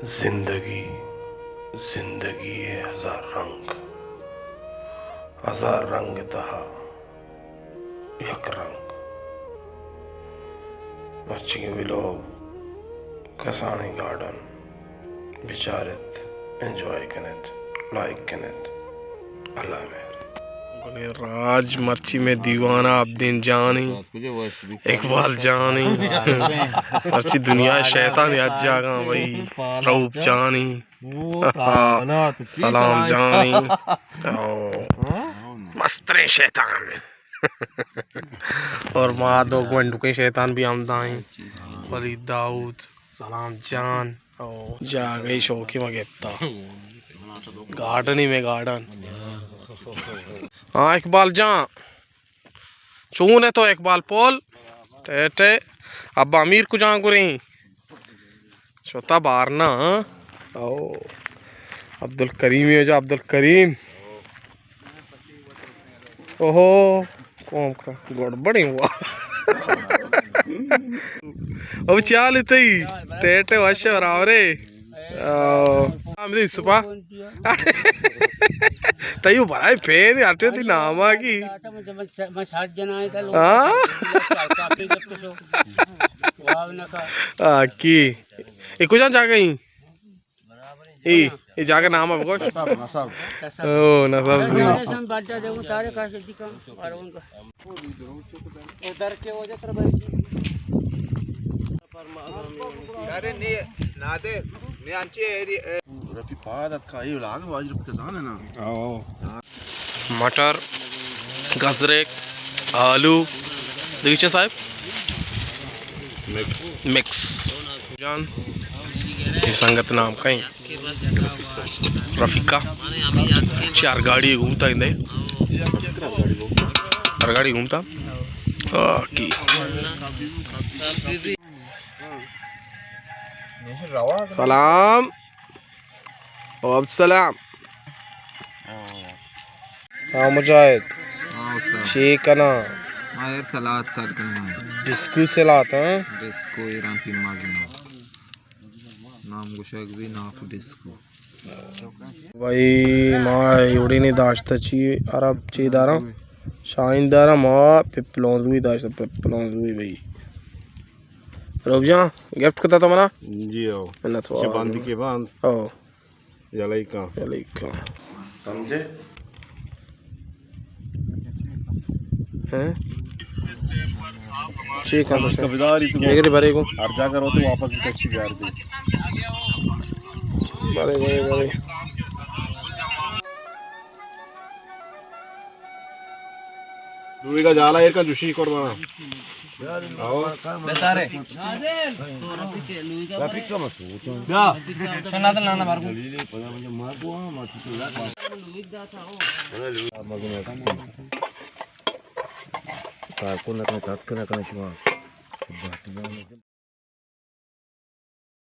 जिंदगी जिंदगी है हजार रंग दहा यक रंग मच्छी के लोग कसानी गार्डन विचारित एंजॉय कनेत लाइक कनेत अल्लाह मेहर राज मर्ची में दीवाना अब दिन जानी इकबाल जानी मर्ची दुनिया शैतान याद जागा भाई रऊप जानी सलाम जानी मस्तरे शैतान और माँ दो घंटों के शैतान भी आमदाई वली दाऊद सलाम जान जा गई शौकी मगेता गार्डन ही में गार्डन। हाँ इकबाल जा चून है तो इकबाल पोल टे अब अमीर को जा गुरी छोटा बार ना ओ अब्दुल करीम है जो अब्दुल करीम ओहो कौन का गड़बड़ी हुआ अब चाल इतनी टेटे वश रावरे सुपा तयू भराई फेर आटे ती नामा की की एक जा गई ये जाके नाम है कुछ ओ ना सब उधर के वजह पर अरे नी नादे नी आंची रफी पादत का ये लाग वाजिर के जाने ना मटर गाजरे आलू देखिए साहब मिक्स जान ये संगत नाम कहीं रफीका चार गाड़ी घूमता इंदे चार गाड़ी घूमता की सलाम अब सलाम हाँ मुजाहिद शेख ना यार सलाद कर डिस्को सलाद हैं डिस्को ईरान की मागना नाम गुशक भी नाफ डिस्को भाई माँ एवढी नहीं दाश्त ची अरब ची दारा शाइन दारा माँ पिपलों हुई दाश्त पिपलों हुई भाई रुक जा गिफ्ट करता था मना जी आओ मैंने तो बांधी के बांध ओ यलाइका समझे हैं ठीक है तो कबीदारी तू देख रे भरे को हर जा करो तो वापस टैक्सी जा रही बड़े दूरी का जाला एक का जुशी करवा आओ बता रे रफीक का मत या सुना तो नाना मार को मार को मत तो का को ना का शिवा